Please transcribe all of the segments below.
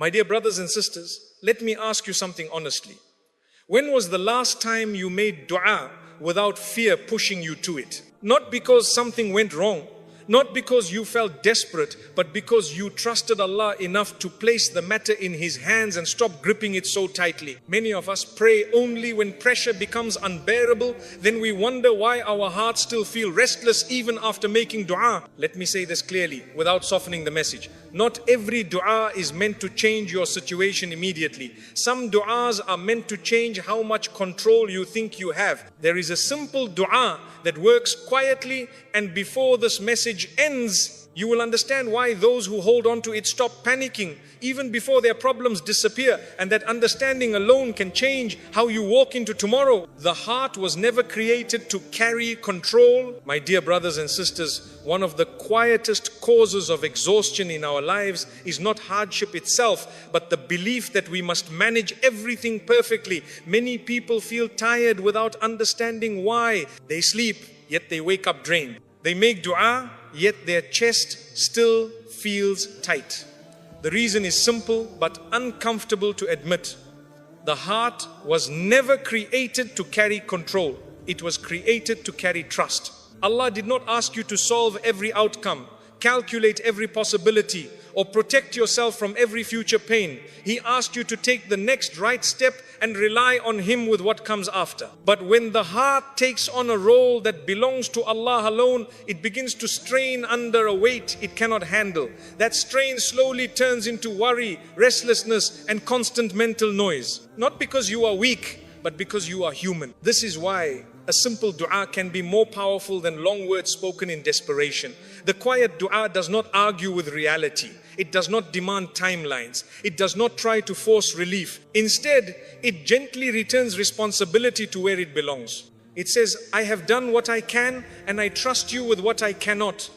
My dear brothers and sisters, let me ask you something honestly. When was the last time you made dua without fear pushing you to it? Not because something went wrong, not because you felt desperate, but because you trusted Allah enough to place the matter in His hands and stop gripping it so tightly. Many of us pray only when pressure becomes unbearable. Then we wonder why our hearts still feel restless even after making dua. Let me say this clearly without softening the message. Not every dua is meant to change your situation immediately. Some duas are meant to change how much control you think you have. There is a simple dua that works quietly, and before this message ends, you will understand why those who hold on to it stop panicking even before their problems disappear, and that understanding alone can change how you walk into tomorrow. The heart was never created to carry control. My dear brothers and sisters, one of the quietest causes of exhaustion in our lives is not hardship itself, but the belief that we must manage everything perfectly. Many people feel tired without understanding why. They sleep, yet they wake up drained. They make dua, yet their chest still feels tight. The reason is simple but uncomfortable to admit. The heart was never created to carry control. It was created to carry trust. Allah did not ask you to solve every outcome, calculate every possibility, or protect yourself from every future pain. He asked you to take the next right step and rely on Him with what comes after. But when the heart takes on a role that belongs to Allah alone, it begins to strain under a weight it cannot handle. That strain slowly turns into worry, restlessness, and constant mental noise. Not because you are weak, but because you are human. This is why a simple dua can be more powerful than long words spoken in desperation. The quiet dua does not argue with reality. It does not demand timelines. It does not try to force relief. Instead, it gently returns responsibility to where it belongs. It says, I have done what I can and I trust you with what I cannot.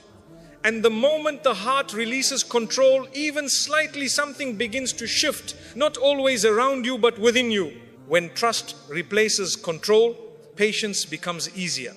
And the moment the heart releases control, even slightly, something begins to shift, not always around you, but within you. When trust replaces control, patience becomes easier.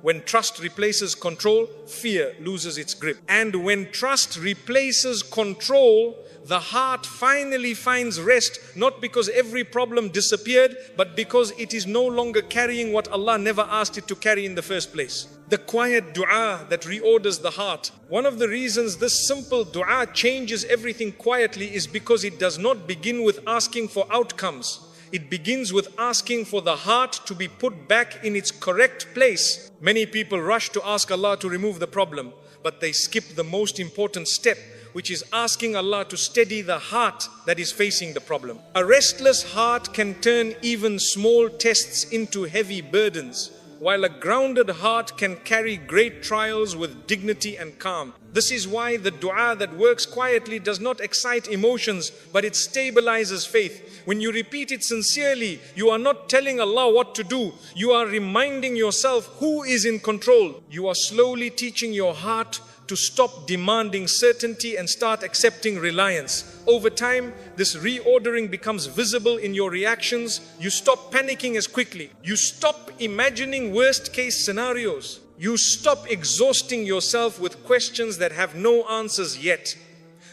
When trust replaces control, fear loses its grip. And when trust replaces control, the heart finally finds rest, not because every problem disappeared, but because it is no longer carrying what Allah never asked it to carry in the first place. The quiet dua that reorders the heart. One of the reasons this simple dua changes everything quietly is because it does not begin with asking for outcomes. It begins with asking for the heart to be put back in its correct place. Many people rush to ask Allah to remove the problem, but they skip the most important step, which is asking Allah to steady the heart that is facing the problem. A restless heart can turn even small tests into heavy burdens, while a grounded heart can carry great trials with dignity and calm. This is why the dua that works quietly does not excite emotions, but it stabilizes faith. When you repeat it sincerely, you are not telling Allah what to do. You are reminding yourself who is in control. You are slowly teaching your heart to stop demanding certainty and start accepting reliance. Over time, this reordering becomes visible in your reactions. You stop panicking as quickly. You stop imagining worst-case scenarios. You stop exhausting yourself with questions that have no answers yet.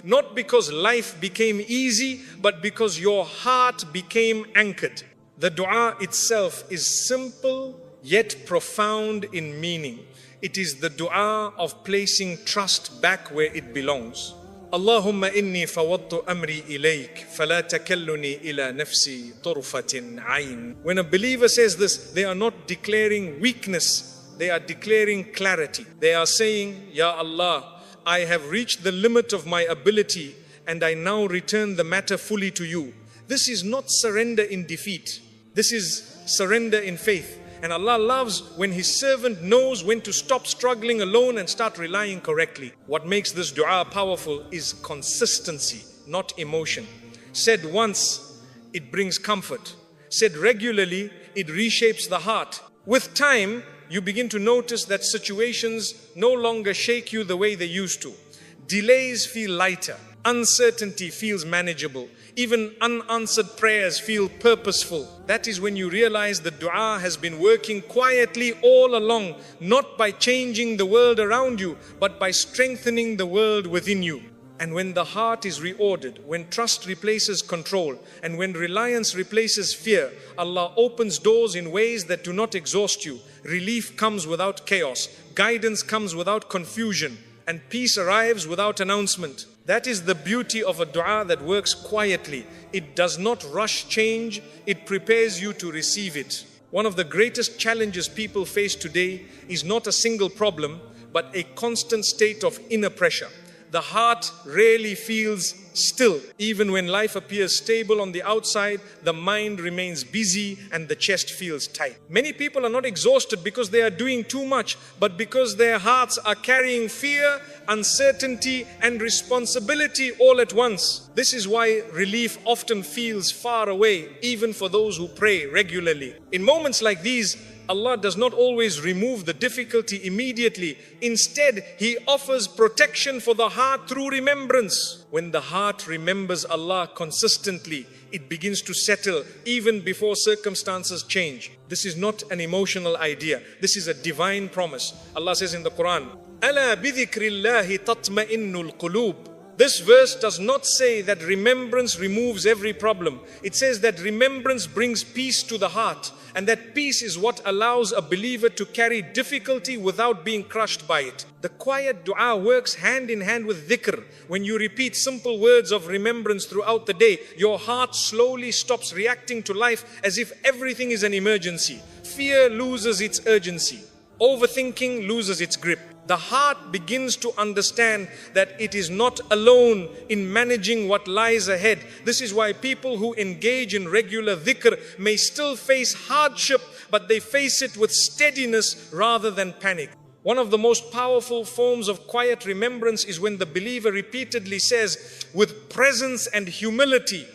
Not because life became easy, but because your heart became anchored. The dua itself is simple yet profound in meaning. It is the dua of placing trust back where it belongs. Allahumma inni fawadtu amri ilayk, fala takalluni ila nafsi turfatin ayn. When a believer says this, they are not declaring weakness, they are declaring clarity. They are saying, Ya Allah, I have reached the limit of my ability and I now return the matter fully to you. This is not surrender in defeat. This is surrender in faith. And Allah loves when His servant knows when to stop struggling alone and start relying correctly. What makes this dua powerful is consistency, not emotion. Said once, it brings comfort. Said regularly, it reshapes the heart. With time, you begin to notice that situations no longer shake you the way they used to. Delays feel lighter. Uncertainty feels manageable. Even unanswered prayers feel purposeful. That is when you realize the dua has been working quietly all along, not by changing the world around you, but by strengthening the world within you. And when the heart is reordered, when trust replaces control, and when reliance replaces fear, Allah opens doors in ways that do not exhaust you. Relief comes without chaos, guidance comes without confusion, and peace arrives without announcement. That is the beauty of a dua that works quietly. It does not rush change, it prepares you to receive it. One of the greatest challenges people face today is not a single problem, but a constant state of inner pressure. The heart rarely feels still. Even when life appears stable on the outside, the mind remains busy and the chest feels tight. Many people are not exhausted because they are doing too much, but because their hearts are carrying fear, uncertainty, and responsibility all at once. This is why relief often feels far away, even for those who pray regularly. In moments like these, Allah does not always remove the difficulty immediately. Instead, He offers protection for the heart through remembrance. When the heart remembers Allah consistently, it begins to settle even before circumstances change. This is not an emotional idea. This is a divine promise. Allah says in the Quran, "Ala bidhikrillahi tatma'innul qulub." This verse does not say that remembrance removes every problem. It says that remembrance brings peace to the heart. And that peace is what allows a believer to carry difficulty without being crushed by it. The quiet dua works hand in hand with dhikr. When you repeat simple words of remembrance throughout the day, your heart slowly stops reacting to life as if everything is an emergency. Fear loses its urgency. Overthinking loses its grip. The heart begins to understand that it is not alone in managing what lies ahead. This is why people who engage in regular dhikr may still face hardship, but they face it with steadiness rather than panic. One of the most powerful forms of quiet remembrance is when the believer repeatedly says with presence and humility,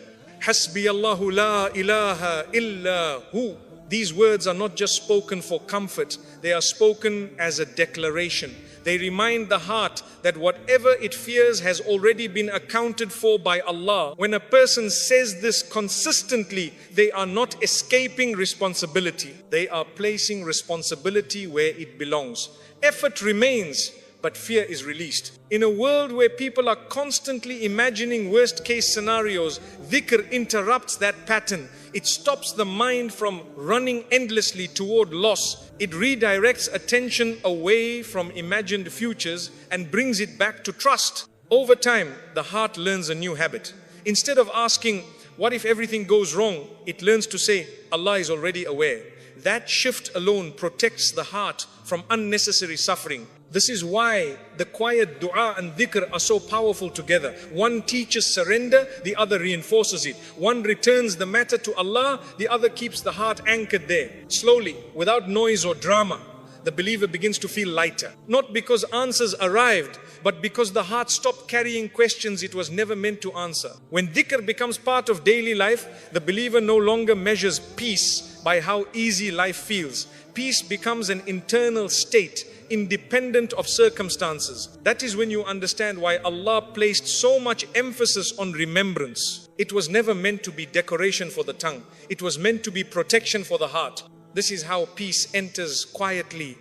"Hasbi Allahu la ilaha illa hu." These words are not just spoken for comfort, they are spoken as a declaration. They remind the heart that whatever it fears has already been accounted for by Allah. When a person says this consistently, they are not escaping responsibility. They are placing responsibility where it belongs. Effort remains, but fear is released. In a world where people are constantly imagining worst case scenarios, dhikr interrupts that pattern. It stops the mind from running endlessly toward loss. It redirects attention away from imagined futures and brings it back to trust. Over time, the heart learns a new habit. Instead of asking, "What if everything goes wrong?" it learns to say, "Allah is already aware." That shift alone protects the heart from unnecessary suffering. This is why the quiet dua and dhikr are so powerful together. One teaches surrender, the other reinforces it. One returns the matter to Allah, the other keeps the heart anchored there. Slowly, without noise or drama, the believer begins to feel lighter. Not because answers arrived, but because the heart stopped carrying questions it was never meant to answer. When dhikr becomes part of daily life, the believer no longer measures peace by how easy life feels. Peace becomes an internal state, independent of circumstances. That is when you understand why Allah placed so much emphasis on remembrance. It was never meant to be decoration for the tongue. It was meant to be protection for the heart. This is how peace enters quietly,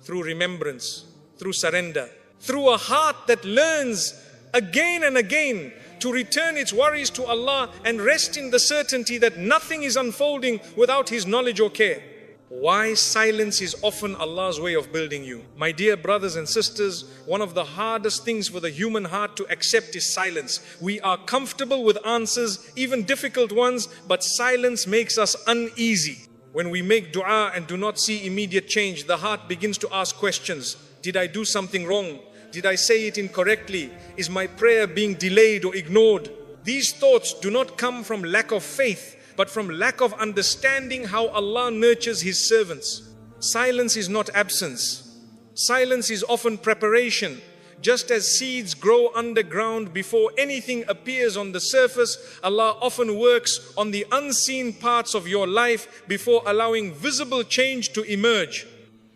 through remembrance, through surrender, through a heart that learns again and again to return its worries to Allah and rest in the certainty that nothing is unfolding without His knowledge or care. Why silence is often Allah's way of building you. My dear brothers and sisters, one of the hardest things for the human heart to accept is silence. We are comfortable with answers, even difficult ones, but silence makes us uneasy. When we make dua and do not see immediate change, the heart begins to ask questions. Did I do something wrong? Did I say it incorrectly? Is my prayer being delayed or ignored? These thoughts do not come from lack of faith, but from lack of understanding how Allah nurtures His servants. Silence is not absence. Silence is often preparation. Just as seeds grow underground before anything appears on the surface, Allah often works on the unseen parts of your life before allowing visible change to emerge.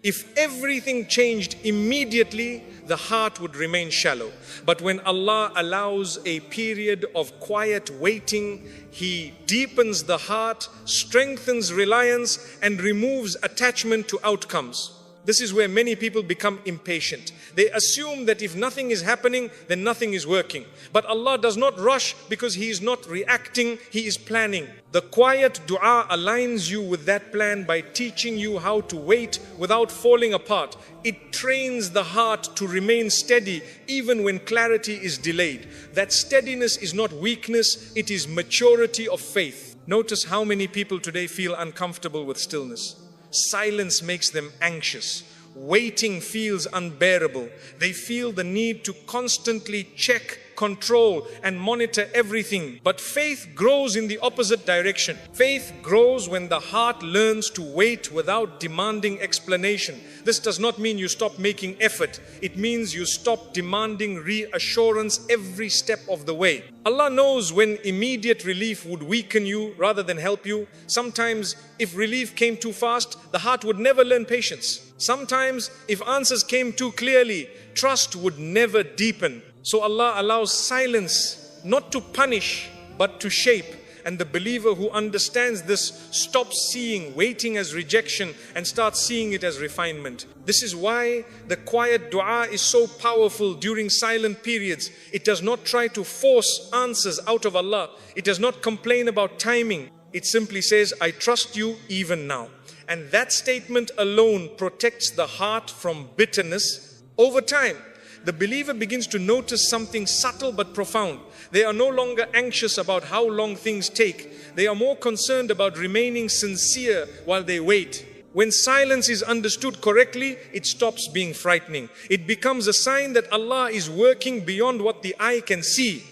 If everything changed immediately, the heart would remain shallow. But when Allah allows a period of quiet waiting, He deepens the heart, strengthens reliance, and removes attachment to outcomes. This is where many people become impatient. They assume that if nothing is happening, then nothing is working. But Allah does not rush because He is not reacting, He is planning. The quiet dua aligns you with that plan by teaching you how to wait without falling apart. It trains the heart to remain steady even when clarity is delayed. That steadiness is not weakness, it is maturity of faith. Notice how many people today feel uncomfortable with stillness. Silence makes them anxious. Waiting feels unbearable. They feel the need to constantly check, control, and monitor everything. But faith grows in the opposite direction. Faith grows when the heart learns to wait without demanding explanation. This does not mean you stop making effort. It means you stop demanding reassurance every step of the way. Allah knows when immediate relief would weaken you rather than help you. Sometimes if relief came too fast, the heart would never learn patience. Sometimes if answers came too clearly, trust would never deepen. So Allah allows silence not to punish but to shape. And the believer who understands this stops seeing waiting as rejection and starts seeing it as refinement. This is why the quiet dua is so powerful during silent periods. It does not try to force answers out of Allah. It does not complain about timing. It simply says, I trust you even now. And that statement alone protects the heart from bitterness. Over time, the believer begins to notice something subtle but profound. They are no longer anxious about how long things take. They are more concerned about remaining sincere while they wait. When silence is understood correctly, it stops being frightening. It becomes a sign that Allah is working beyond what the eye can see.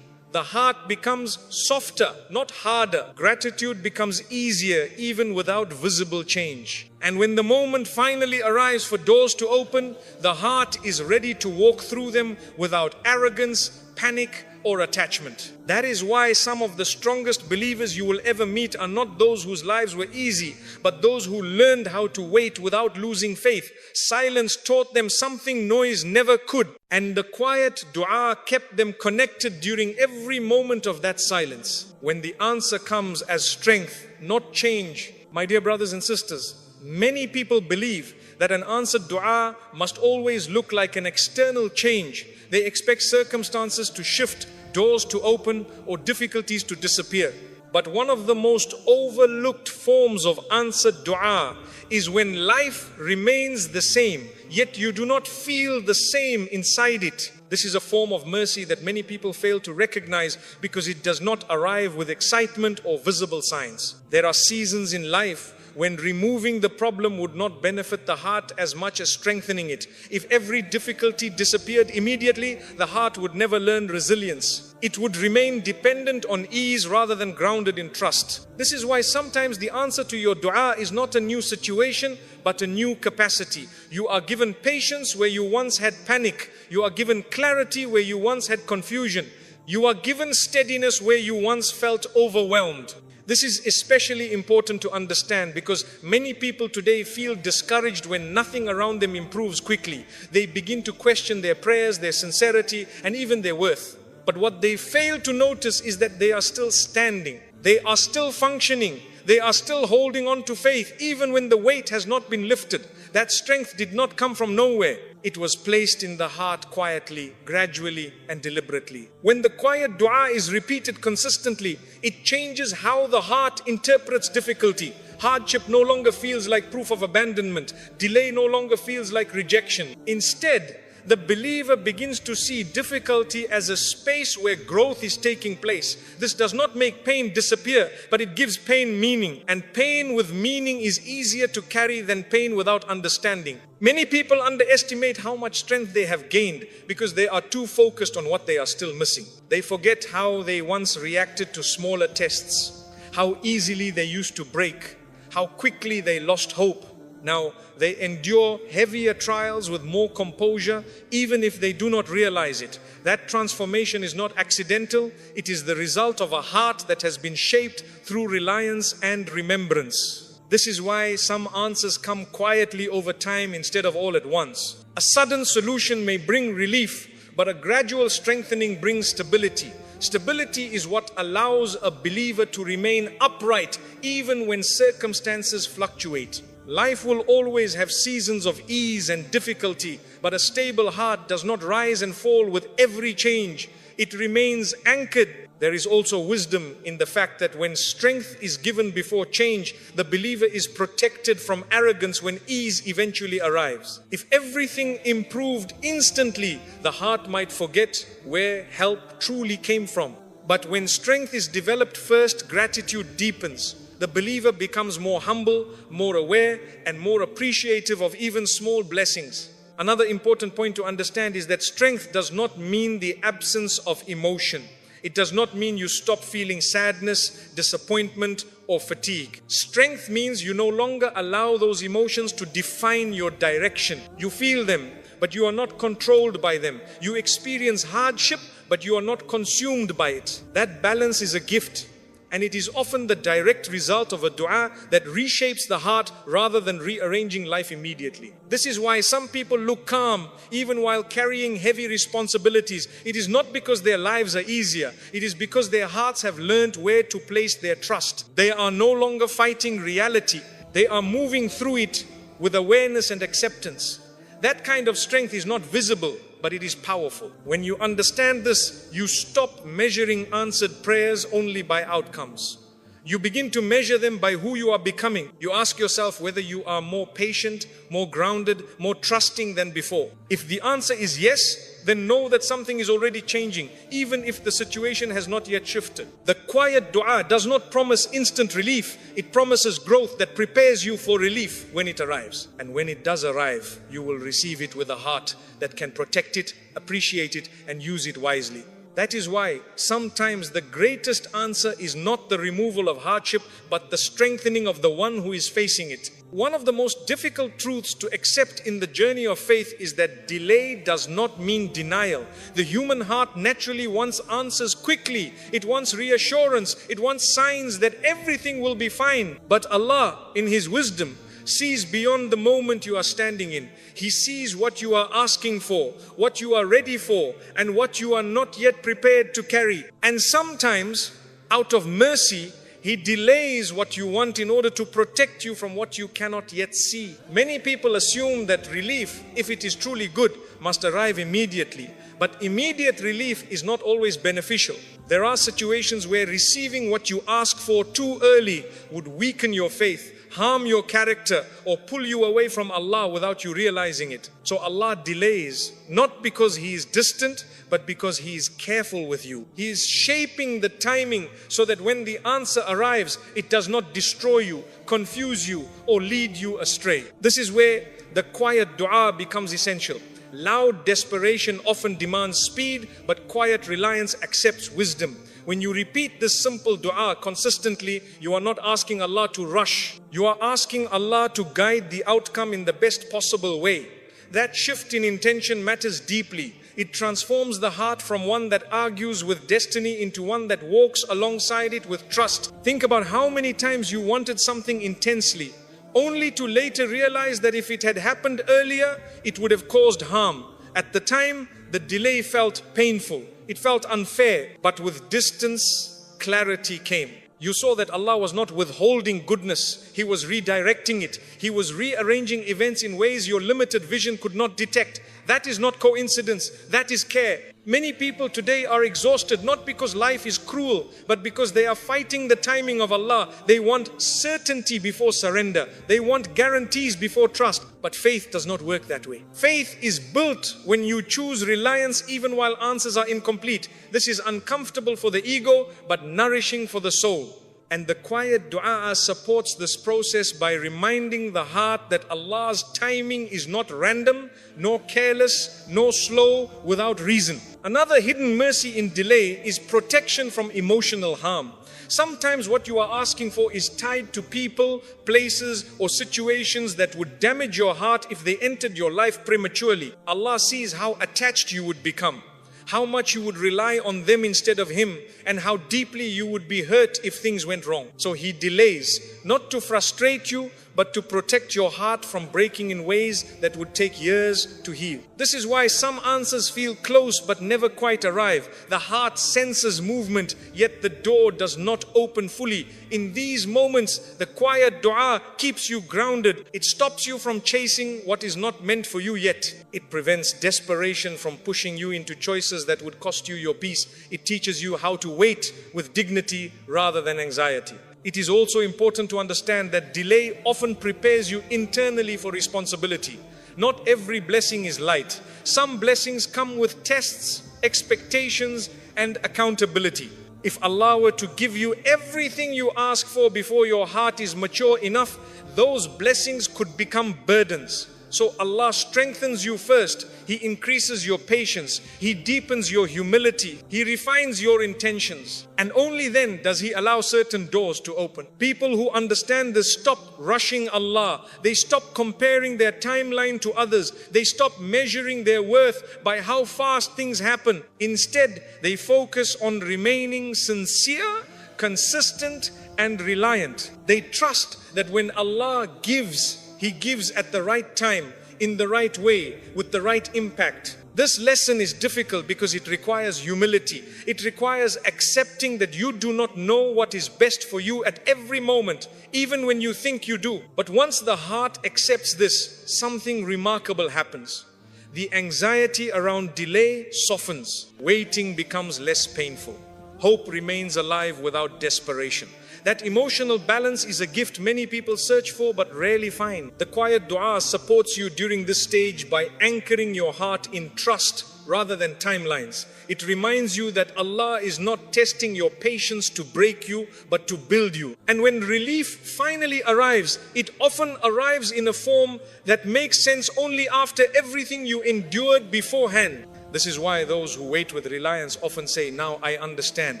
The heart becomes softer, not harder. Gratitude becomes easier even without visible change. And when the moment finally arrives for doors to open, the heart is ready to walk through them without arrogance, panic, or attachment. That is why some of the strongest believers you will ever meet are not those whose lives were easy, but those who learned how to wait without losing faith. Silence taught them something noise never could, and the quiet dua kept them connected during every moment of that silence. When the answer comes as strength, not change, my dear brothers and sisters, many people believe that an answered dua must always look like an external change. They expect circumstances to shift, doors to open, or difficulties to disappear. But one of the most overlooked forms of answered dua is when life remains the same, yet you do not feel the same inside it. This is a form of mercy that many people fail to recognize because it does not arrive with excitement or visible signs. There are seasons in life when removing the problem would not benefit the heart as much as strengthening it. If every difficulty disappeared immediately, the heart would never learn resilience. It would remain dependent on ease rather than grounded in trust. This is why sometimes the answer to your dua is not a new situation, but a new capacity. You are given patience where you once had panic. You are given clarity where you once had confusion. You are given steadiness where you once felt overwhelmed. This is especially important to understand because many people today feel discouraged when nothing around them improves quickly. They begin to question their prayers, their sincerity, and even their worth. But what they fail to notice is that they are still standing. They are still functioning. They are still holding on to faith even when the weight has not been lifted. That strength did not come from nowhere. It was placed in the heart quietly, gradually, and deliberately. When the quiet dua is repeated consistently, it changes how the heart interprets difficulty. Hardship no longer feels like proof of abandonment. Delay no longer feels like rejection. Instead, the believer begins to see difficulty as a space where growth is taking place. This does not make pain disappear, but it gives pain meaning. And pain with meaning is easier to carry than pain without understanding. Many people underestimate how much strength they have gained because they are too focused on what they are still missing. They forget how they once reacted to smaller tests, how easily they used to break, how quickly they lost hope. Now, they endure heavier trials with more composure, even if they do not realize it. That transformation is not accidental. It is the result of a heart that has been shaped through reliance and remembrance. This is why some answers come quietly over time instead of all at once. A sudden solution may bring relief, but a gradual strengthening brings stability. Stability is what allows a believer to remain upright even when circumstances fluctuate. Life will always have seasons of ease and difficulty, but a stable heart does not rise and fall with every change. It remains anchored. There is also wisdom in the fact that when strength is given before change, the believer is protected from arrogance when ease eventually arrives. If everything improved instantly, the heart might forget where help truly came from. But when strength is developed first, gratitude deepens. The believer becomes more humble, more aware, and more appreciative of even small blessings. Another important point to understand is that strength does not mean the absence of emotion. It does not mean you stop feeling sadness, disappointment, or fatigue. Strength means you no longer allow those emotions to define your direction. You feel them, but you are not controlled by them. You experience hardship, but you are not consumed by it. That balance is a gift. And it is often the direct result of a dua that reshapes the heart rather than rearranging life immediately. This is why some people look calm even while carrying heavy responsibilities. It is not because their lives are easier. It is because their hearts have learned where to place their trust. They are no longer fighting reality. They are moving through it with awareness and acceptance. That kind of strength is not visible, but it is powerful. When you understand this, you stop measuring answered prayers only by outcomes. You begin to measure them by who you are becoming. You ask yourself whether you are more patient, more grounded, more trusting than before. If the answer is yes, then know that something is already changing, even if the situation has not yet shifted. The quiet dua does not promise instant relief. It promises growth that prepares you for relief when it arrives. And when it does arrive, you will receive it with a heart that can protect it, appreciate it, and use it wisely. That is why sometimes the greatest answer is not the removal of hardship, but the strengthening of the one who is facing it. One of the most difficult truths to accept in the journey of faith is that delay does not mean denial. The human heart naturally wants answers quickly. It wants reassurance. It wants signs that everything will be fine. But Allah, in His wisdom, sees beyond the moment you are standing in. He sees what you are asking for, what you are ready for, and what you are not yet prepared to carry. And sometimes, out of mercy, He delays what you want in order to protect you from what you cannot yet see. Many people assume that relief, if it is truly good, must arrive immediately. But immediate relief is not always beneficial. There are situations where receiving what you ask for too early would weaken your faith, harm your character, or pull you away from Allah without you realizing it. So Allah delays, not because He is distant, but because He is careful with you. He is shaping the timing so that when the answer arrives, it does not destroy you, confuse you, or lead you astray. This is where the quiet dua becomes essential. Loud desperation often demands speed, but quiet reliance accepts wisdom. When you repeat this simple dua consistently, you are not asking Allah to rush. You are asking Allah to guide the outcome in the best possible way. That shift in intention matters deeply. It transforms the heart from one that argues with destiny into one that walks alongside it with trust. Think about how many times you wanted something intensely, only to later realize that if it had happened earlier, it would have caused harm. At the time, the delay felt painful. It felt unfair, but with distance, clarity came. You saw that Allah was not withholding goodness. He was redirecting it. He was rearranging events in ways your limited vision could not detect. That is not coincidence. That is care. Many people today are exhausted not because life is cruel, but because they are fighting the timing of Allah. They want certainty before surrender. They want guarantees before trust. But faith does not work that way. Faith is built when you choose reliance even while answers are incomplete. This is uncomfortable for the ego, but nourishing for the soul. And the quiet dua supports this process by reminding the heart that Allah's timing is not random, nor careless, nor slow without reason. Another hidden mercy in delay is protection from emotional harm. Sometimes what you are asking for is tied to people, places, or situations that would damage your heart if they entered your life prematurely. Allah sees how attached you would become, how much you would rely on them instead of Him, and how deeply you would be hurt if things went wrong. So He delays, not to frustrate you, but to protect your heart from breaking in ways that would take years to heal. This is why some answers feel close but never quite arrive. The heart senses movement, yet the door does not open fully. In these moments, the quiet dua keeps you grounded. It stops you from chasing what is not meant for you yet. It prevents desperation from pushing you into choices that would cost you your peace. It teaches you how to wait with dignity rather than anxiety. It is also important to understand that delay often prepares you internally for responsibility. Not every blessing is light. Some blessings come with tests, expectations, and accountability. If Allah were to give you everything you ask for before your heart is mature enough, those blessings could become burdens. So Allah strengthens you first. He increases your patience. He deepens your humility. He refines your intentions. And only then does He allow certain doors to open. People who understand this stop rushing Allah. They stop comparing their timeline to others. They stop measuring their worth by how fast things happen. Instead, they focus on remaining sincere, consistent, and reliant. They trust that when Allah gives, He gives at the right time, in the right way, with the right impact. This lesson is difficult because it requires humility. It requires accepting that you do not know what is best for you at every moment, even when you think you do. But once the heart accepts this, something remarkable happens. The anxiety around delay softens. Waiting becomes less painful. Hope remains alive without desperation. That emotional balance is a gift many people search for but rarely find. The quiet dua supports you during this stage by anchoring your heart in trust rather than timelines. It reminds you that Allah is not testing your patience to break you, but to build you. And when relief finally arrives, it often arrives in a form that makes sense only after everything you endured beforehand. This is why those who wait with reliance often say, "Now I understand."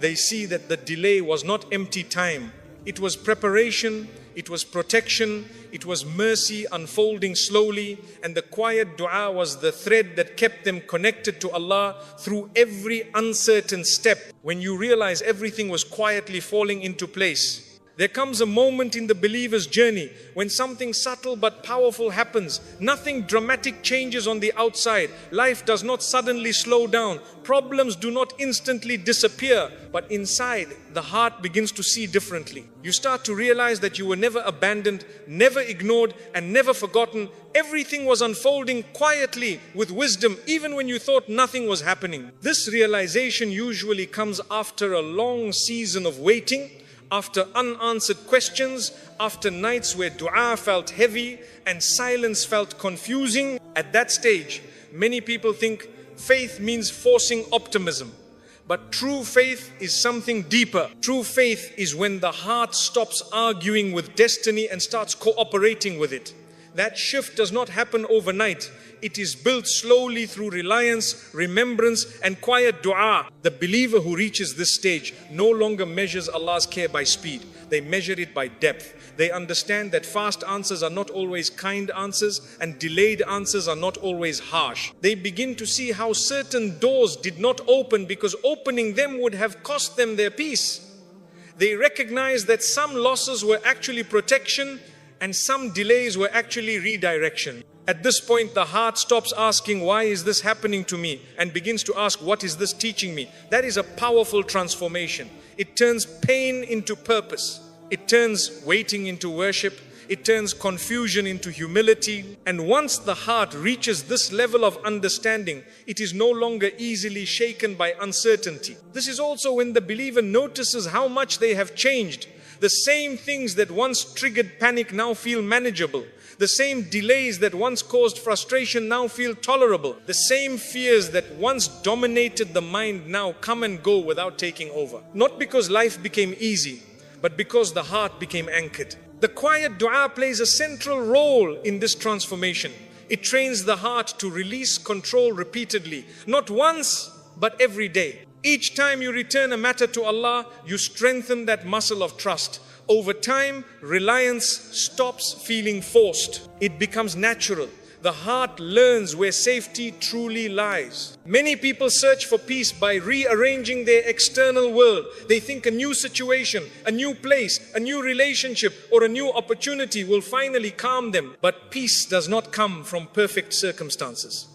They see that the delay was not empty time. It was preparation, it was protection, it was mercy unfolding slowly, and the quiet dua was the thread that kept them connected to Allah through every uncertain step. When you realize everything was quietly falling into place, there comes a moment in the believer's journey when something subtle but powerful happens. Nothing dramatic changes on the outside. Life does not suddenly slow down. Problems do not instantly disappear. But inside, the heart begins to see differently. You start to realize that you were never abandoned, never ignored, and never forgotten. Everything was unfolding quietly with wisdom, even when you thought nothing was happening. This realization usually comes after a long season of waiting, after unanswered questions, after nights where dua felt heavy and silence felt confusing. At that stage, many people think faith means forcing optimism. But true faith is something deeper. True faith is when the heart stops arguing with destiny and starts cooperating with it. That shift does not happen overnight. It is built slowly through reliance, remembrance, and quiet dua. The believer who reaches this stage no longer measures Allah's care by speed. They measure it by depth. They understand that fast answers are not always kind answers, and delayed answers are not always harsh. They begin to see how certain doors did not open because opening them would have cost them their peace. They recognize that some losses were actually protection and some delays were actually redirection. At this point, the heart stops asking, "Why is this happening to me?" and begins to ask, "What is this teaching me?" That is a powerful transformation. It turns pain into purpose. It turns waiting into worship. It turns confusion into humility. And once the heart reaches this level of understanding, it is no longer easily shaken by uncertainty. This is also when the believer notices how much they have changed. The same things that once triggered panic now feel manageable. The same delays that once caused frustration now feel tolerable. The same fears that once dominated the mind now come and go without taking over. Not because life became easy, but because the heart became anchored. The quiet dua plays a central role in this transformation. It trains the heart to release control repeatedly, not once, but every day. Each time you return a matter to Allah, you strengthen that muscle of trust. Over time, reliance stops feeling forced. It becomes natural. The heart learns where safety truly lies. Many people search for peace by rearranging their external world. They think a new situation, a new place, a new relationship, or a new opportunity will finally calm them. But peace does not come from perfect circumstances.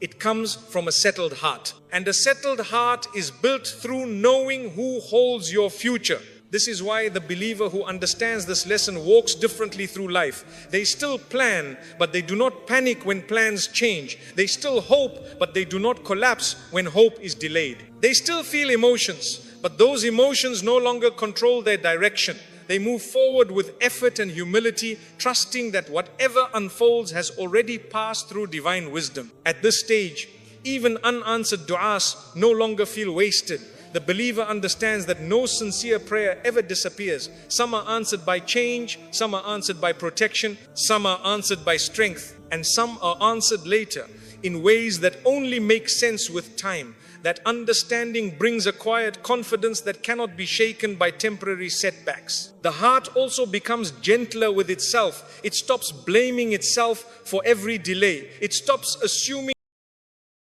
It comes from a settled heart. And a settled heart is built through knowing who holds your future. This is why the believer who understands this lesson walks differently through life. They still plan, but they do not panic when plans change. They still hope, but they do not collapse when hope is delayed. They still feel emotions, but those emotions no longer control their direction. They move forward with effort and humility, trusting that whatever unfolds has already passed through divine wisdom. At this stage, even unanswered du'as no longer feel wasted. The believer understands that no sincere prayer ever disappears. Some are answered by change, some are answered by protection, some are answered by strength, and some are answered later in ways that only make sense with time. That understanding brings a quiet confidence that cannot be shaken by temporary setbacks. The heart also becomes gentler with itself. It stops blaming itself for every delay. It stops assuming